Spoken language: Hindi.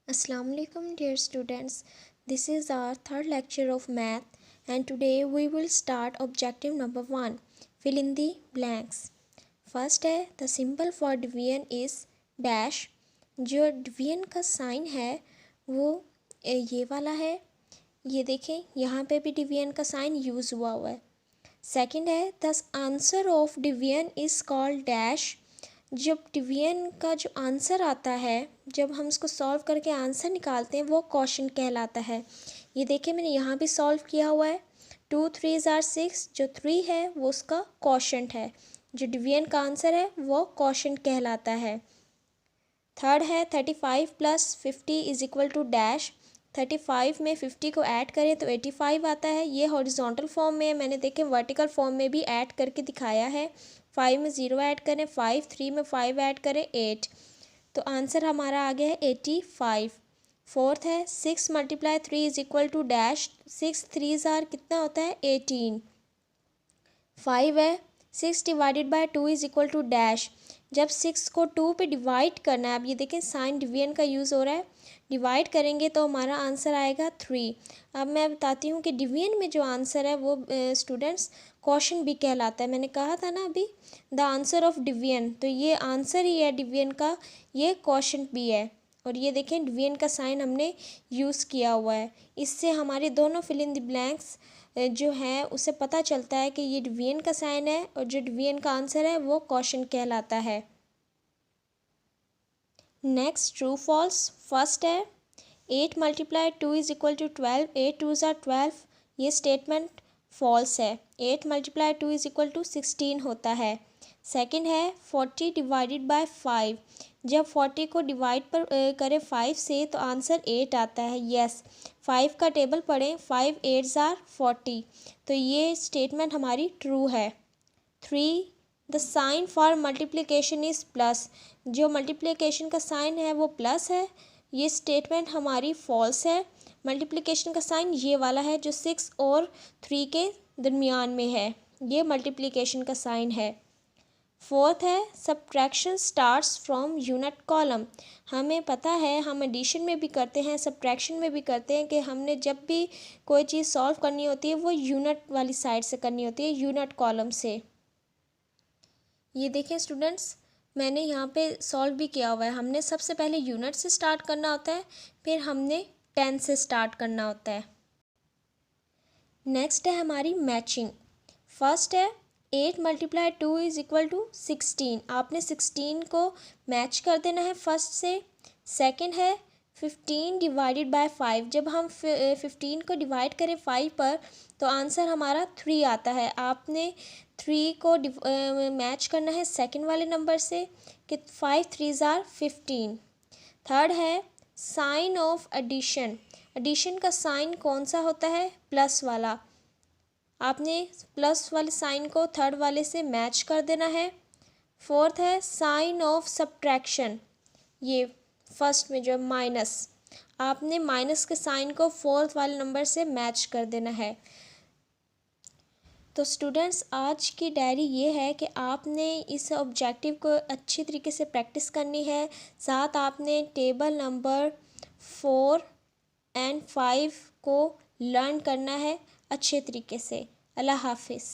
Assalamu alaikum dear students. This is our third lecture of math and today we will start objective number 1. Fill in the blanks. First है the symbol for division is dash. जो division का साइन है वो ये वाला है. ये देखें यहाँ पे भी division का साइन यूज़ हुआ है. सेकंड है the answer of division is called dash. जब डिवीजन का जो आंसर आता है, जब हम उसको सॉल्व करके आंसर निकालते हैं, वो क्वोशंट कहलाता है. ये देखिए मैंने यहाँ भी सॉल्व किया हुआ है. 2 3s are 6. जो 3 है वो उसका क्वोशंट है. जो डिवीजन का आंसर है वो क्वोशंट कहलाता है. थर्ड है 35 + 50 = डैश. 35 में 50 को ऐड करें तो 85 आता है. ये हॉरिजॉन्टल फॉर्म में है, मैंने देखे वर्टिकल फॉर्म में भी ऐड करके दिखाया है. 5 में 0 ऐड करें 5, 3 में 5 ऐड करें 8. तो आंसर हमारा आ गया है 85. फोर्थ है 6 × 3 = डैश. 6 3s are कितना होता है 18. 5 है 6 / 2 = डैश. जब 6 को 2 पे डिवाइड करना है, अब ये देखें साइन डिवीजन का यूज़ हो रहा है. डिवाइड करेंगे तो हमारा आंसर आएगा 3. अब मैं बताती हूँ कि डिवीजन में जो आंसर है वो स्टूडेंट्स क्वोशंट भी कहलाता है. मैंने कहा था ना अभी द आंसर ऑफ डिवीजन, तो ये आंसर ही है डिवीजन का, ये क्वोशंट भी है. और ये देखें डिवीजन का साइन हमने यूज़ किया हुआ है. इससे हमारे दोनों फिल इन द ब्लैंक्स जो है उसे पता चलता है कि ये डिवीजन का साइन है और जो डिवीजन का आंसर है वो क्वोशंट कहलाता है. Next true false. फर्स्ट है 8 × 2 = 12. 8 2s are 12. ये स्टेटमेंट फॉल्स है. 8 × 2 = 16 होता है. सेकंड है 40 / 5. जब 40 को डिवाइड करें 5 से तो आंसर 8 आता है. यस 5 का टेबल पढ़ें. 5 8s are 40. तो ये स्टेटमेंट हमारी ट्रू है. 3 the sign for multiplication is plus. जो मल्टीप्लिकेशन का साइन है वो प्लस है. ये स्टेटमेंट हमारी फॉल्स है. मल्टीप्लिकेशन का साइन ये वाला है जो 6 और 3 के दरमियान में है, ये मल्टीप्लिकेशन का साइन है. फोर्थ है subtraction starts from unit column. हमें पता है हम एडिशन में भी करते हैं, सब्ट्रैक्शन में भी करते हैं कि हमने जब भी कोई चीज़ सॉल्व करनी होती है वो यूनिट वाली साइड से करनी होती है, यूनिट कॉलम से. ये देखें स्टूडेंट्स मैंने यहाँ पे सॉल्व भी किया हुआ है. हमने सबसे पहले यूनिट से स्टार्ट करना होता है, फिर हमने 10 से स्टार्ट करना होता है. नेक्स्ट है हमारी मैचिंग. फर्स्ट है 8 × 2 = 16. आपने 16 को मैच कर देना है फर्स्ट से. सेकंड है 15 / 5. जब हम 15 को डिवाइड करें 5 पर तो आंसर हमारा 3 आता है. आपने 3 को मैच करना है सेकंड वाले नंबर से कि 5 3s are 15. थर्ड है साइन ऑफ एडिशन. एडिशन का साइन कौन सा होता है? प्लस वाला. आपने प्लस वाले साइन को थर्ड वाले से मैच कर देना है. फोर्थ है साइन ऑफ सब्ट्रैक्शन. ये फर्स्ट में जो माइनस, आपने माइनस के साइन को फोर्थ वाले नंबर से मैच कर देना है. तो स्टूडेंट्स आज की डायरी ये है कि आपने इस ऑब्जेक्टिव को अच्छी तरीके से प्रैक्टिस करनी है. साथ आपने टेबल नंबर 4 और 5 को लर्न करना है अच्छे तरीके से. अल्लाह हाफिज़.